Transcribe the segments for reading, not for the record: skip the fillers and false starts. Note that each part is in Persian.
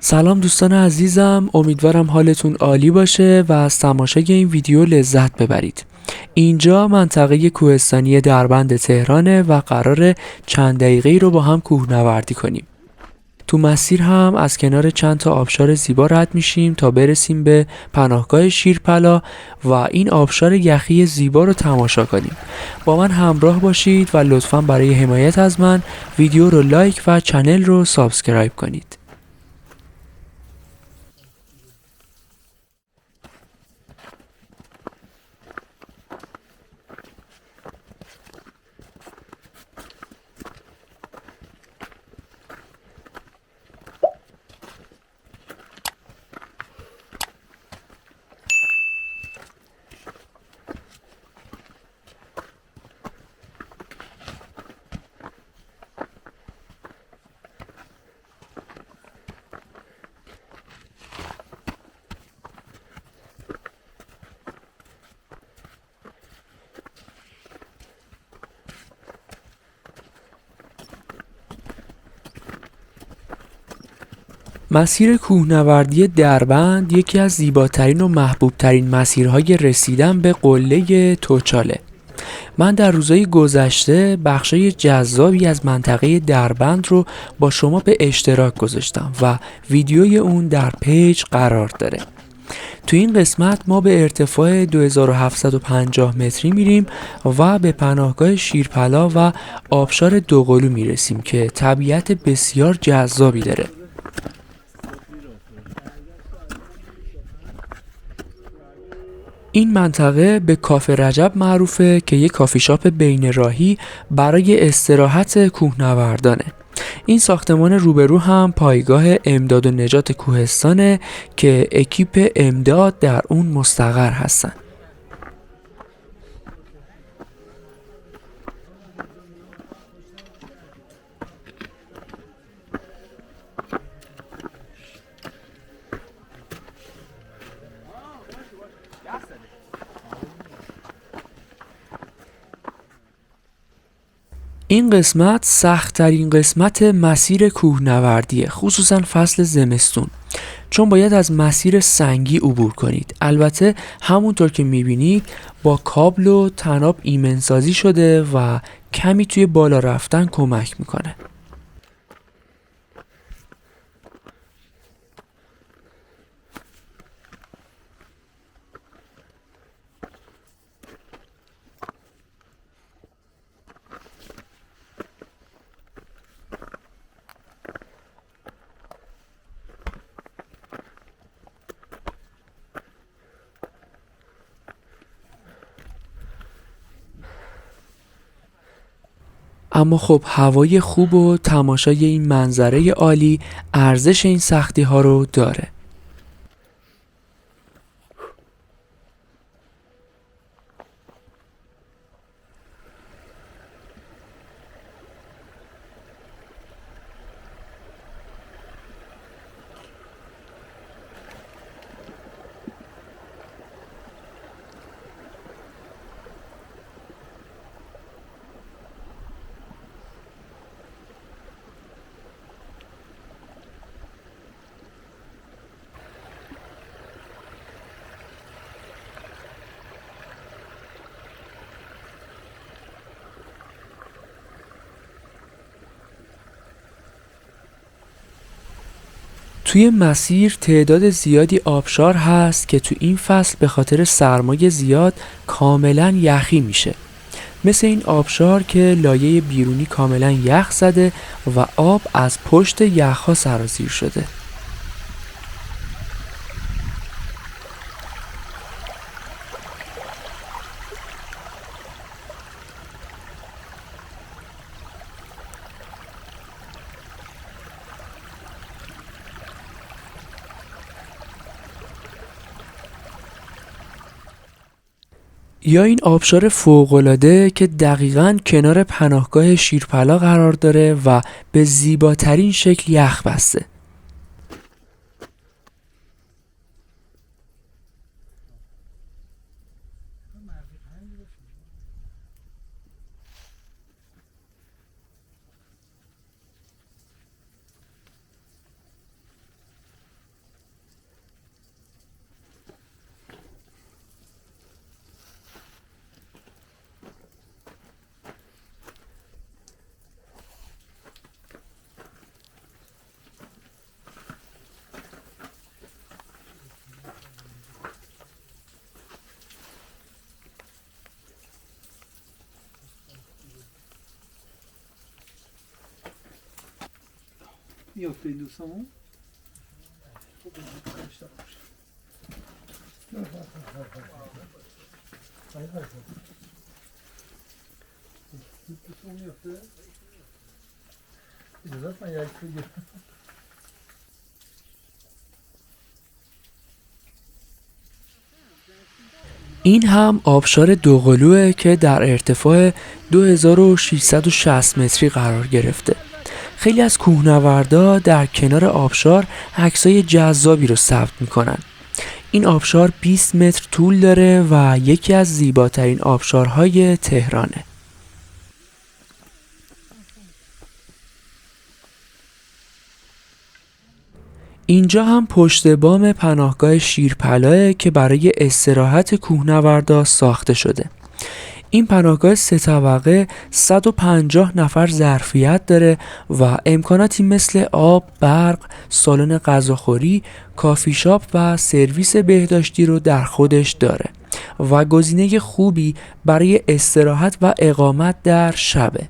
سلام دوستان عزیزم، امیدوارم حالتون عالی باشه و از تماشای این ویدیو لذت ببرید. اینجا منطقه کوهستانی دربند تهرانه و قراره چند دقیقه‌ای رو با هم کوهنوردی کنیم. تو مسیر هم از کنار چند تا آبشار زیبا رد میشیم تا برسیم به پناهگاه شیرپلا و این آبشار یخی زیبا رو تماشا کنیم. با من همراه باشید و لطفاً برای حمایت از من ویدیو رو لایک و چنل رو سابسکرایب کنید. مسیر کوهنوردی دربند یکی از زیباترین و محبوبترین مسیرهای رسیدن به قله توچاله. من در روزهای گذشته بخشای جذابی از منطقه دربند رو با شما به اشتراک گذاشتم و ویدیوی اون در پیج قرار داره. تو این قسمت ما به ارتفاع 2750 متری میریم و به پناهگاه شیرپلا و آبشار دوقلو میرسیم که طبیعت بسیار جذابی داره. این منطقه به کافه رجب معروفه که یک کافی شاپ بین راهی برای استراحت کوهنوردانه. این ساختمان روبرو هم پایگاه امداد و نجات کوهستانه که اکیپ امداد در اون مستقر هستن. این قسمت سخت‌ترین قسمت مسیر کوهنوردیه، خصوصا فصل زمستون، چون باید از مسیر سنگی عبور کنید. البته همونطور که میبینید با کابل و طناب ایمنسازی شده و کمی توی بالا رفتن کمک میکنه. اما خب هوای خوب و تماشای این منظره عالی ارزش این سختی ها رو داره. توی مسیر تعداد زیادی آبشار هست که تو این فصل به خاطر سرمای زیاد کاملا یخی میشه. مثل این آبشار که لایه بیرونی کاملا یخ زده و آب از پشت یخها سرازیر شده. یا این آبشار فوق‌العاده که دقیقاً کنار پناهگاه شیرپلا قرار داره و به زیباترین شکل یخ بسته. میافته این دوستمون این هم آبشار دوقلوه که در ارتفاع 2660 متری قرار گرفته. خیلی از کوهنوردا در کنار آبشار عکسای جذابی رو ثبت میکنن. این آبشار 20 متر طول داره و یکی از زیباترین آبشارهای تهرانه. اینجا هم پشت بام پناهگاه شیرپلاه که برای استراحت کوهنوردا ساخته شده. این پناهگاه 3 طبقه 150 نفر ظرفیت داره و امکاناتی مثل آب، برق، سالن غذاخوری، کافی شاپ و سرویس بهداشتی رو در خودش داره و گزینه خوبی برای استراحت و اقامت در شبه.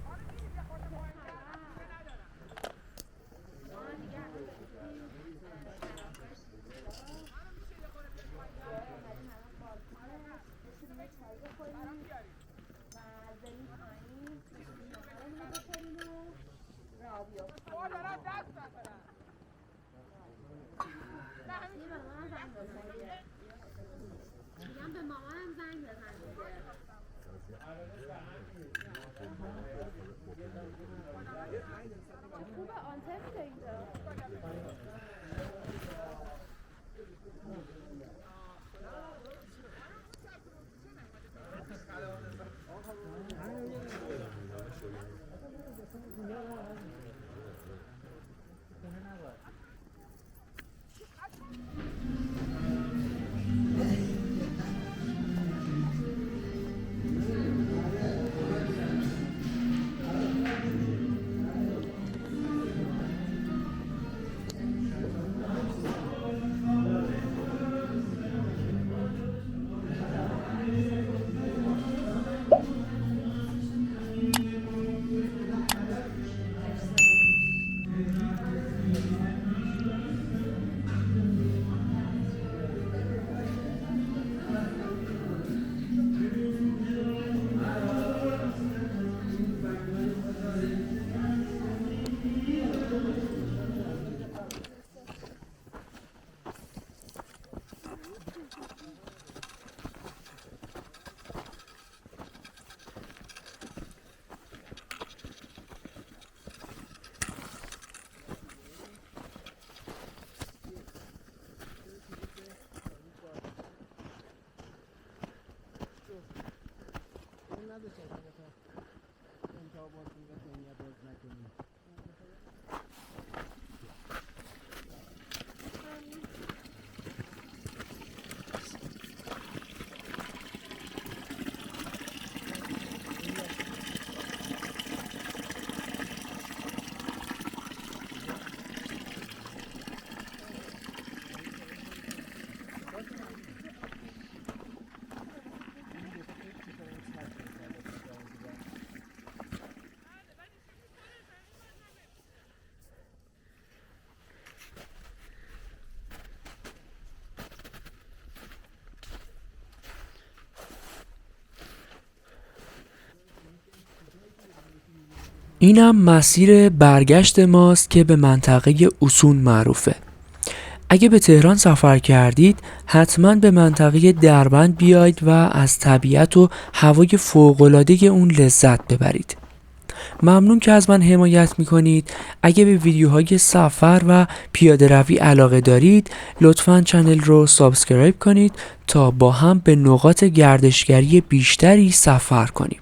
اینم مسیر برگشت ماست که به منطقه اوسون معروفه. اگه به تهران سفر کردید حتما به منطقه دربند بیاید و از طبیعت و هوای فوق‌العاده اون لذت ببرید. ممنون که از من حمایت میکنید. اگه به ویدیوهای سفر و پیاده روی علاقه دارید لطفاً چنل رو سابسکرایب کنید تا با هم به نقاط گردشگری بیشتری سفر کنیم.